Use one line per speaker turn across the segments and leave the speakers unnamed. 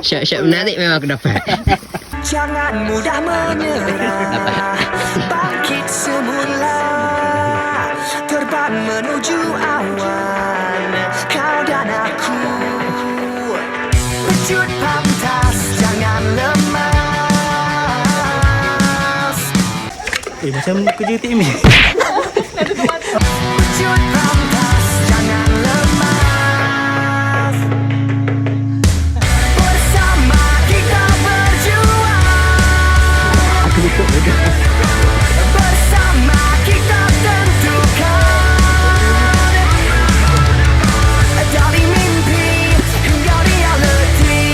Syok menarik memang aku dapat.
Jangan mudah menyerah. Bangkit semula. Terbang menuju awan. Kau dan aku. Wujud pantas. Jangan lemas.
Macam kerja tim ni.
Wujud pantas. Jangan lemas. Bersama kita berjuang. Bersama kita tentukan. Dari mimpi hingga reality.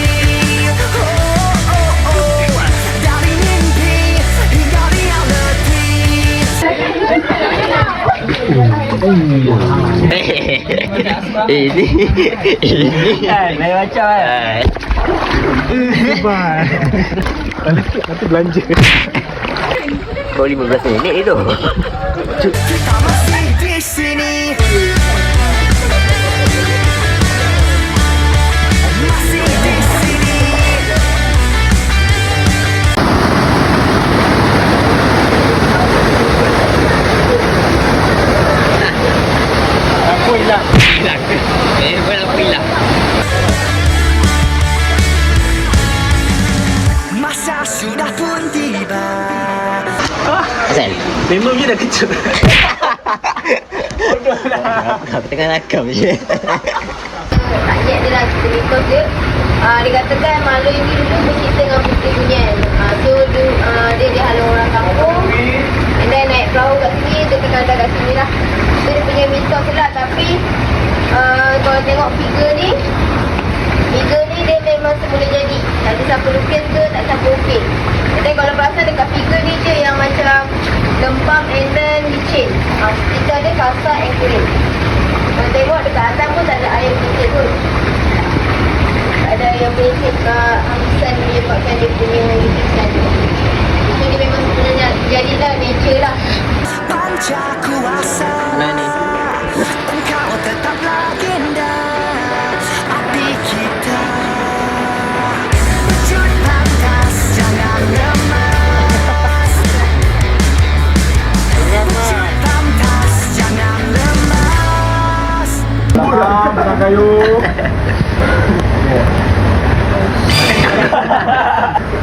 Dari mimpi hingga reality.
Ini
Lain macam kan. Nanti belanja.
kau 15 minit itu.
Kita masih di sini. Masih di sini.
Aku hilang.
Pun aku hilang.
Masa sudah pun tiba.
Asal?
Memang je dah kecil.
Aku tengah rakam je.
Taknya dia lah cerita Nikos dia. Dikatakan malu ini dulu bercerita dengan Puteri Gunyan. So dia dihalang orang kampung. And then naik perahu kat sini, dia tengah dah kat sini lah. So dia punya mitos lah. Tapi kalau tengok figure ni dia memang semula jadi. Tak ada siapa lukis ke, tak siapa lukis. And then kalau perasan dekat figure ni je yang macam lempam and then licin. Kita ada kasar and kuning. Kalau tengok dekat atas pun tak ada air putih pun. Tak ada yang pelicin kat hamisan menyebabkan dia punya lukisan tu. So dia memang sebenarnya jadilah nature lah.
Panca kuasa.
Mana ni?
Engkau tetap legenda. Api kita. Wujud pantas. Jangan lemas. Wujud pantas. Jangan lemas.
Barang kayu.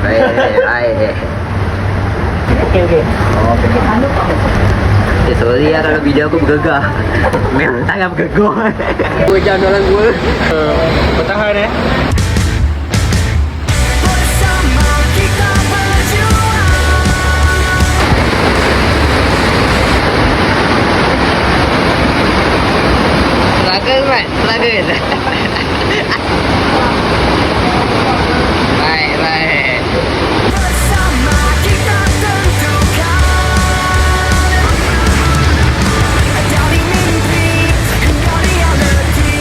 Baik.
Okey.
Sorry lah kalau video aku bergegar. Memang tangan bergegar. 2 jam dalam gua.
Bertahan
Bersama kita berjuang.
Telaga Mat, telaga. Baik.
Bersama kita tentukan. Dari mimpi hingga reality.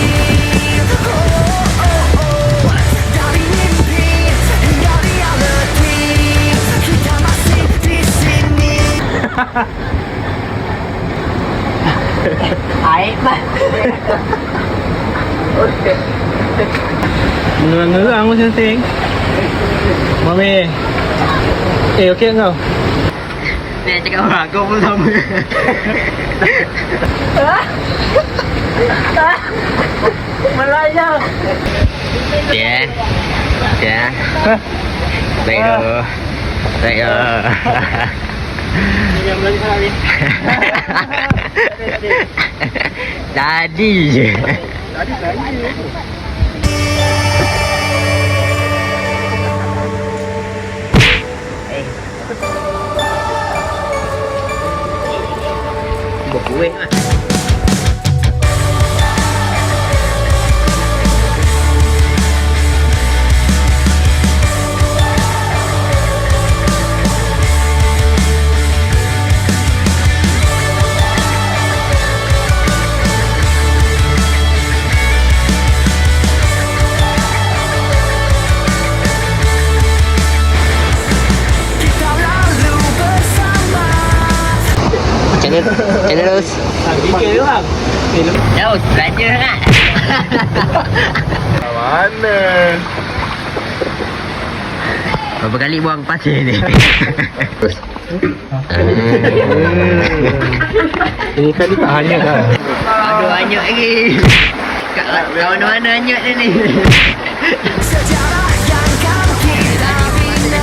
Dari mimpi hingga reality. Kita masih di sini.
Air Mat.
Ngerang-ngerang macam ting. Mami. Okey kau?
Dia cakap orang kau pun sama.
Melayang.
Ya. Baik doh.
Yang Melayu sangat ni.
Tadi je. Berkuih lah. Channel terus.
Fikir tu bang.
Terus belajar sangat.
Mana?
Berapa kali buang pasir ni?
Ini kali tak hanyut lah.
Aduh, hanyut lagi. Kat mana-mana hanyut dia ni.
Sejarah yang kan kita bina.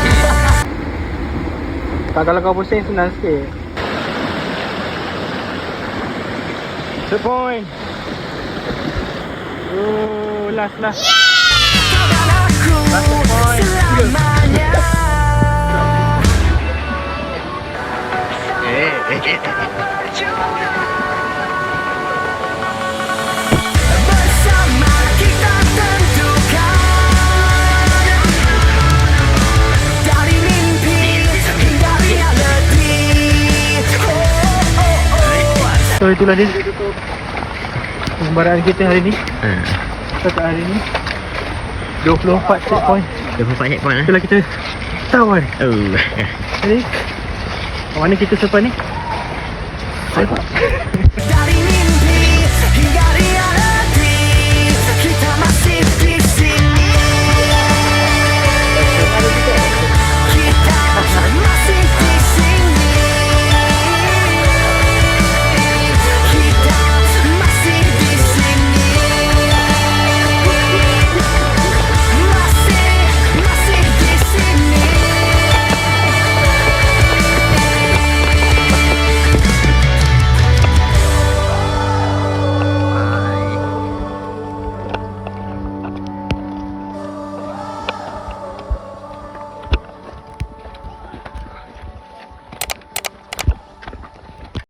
Tak, kalau kau pusing senang sikit. Third point. Oh, last.
Kau dan aku selamanya. Bersama kita tentukan dari mimpi hingga reality.
So itulah dia persembaraan kita hari ni. Setakat hari ni 24 checkpoint.
24 checkpoint lah.
Itulah kita tawan.
Oh.
Jadi mana kita selepas ni?
Dari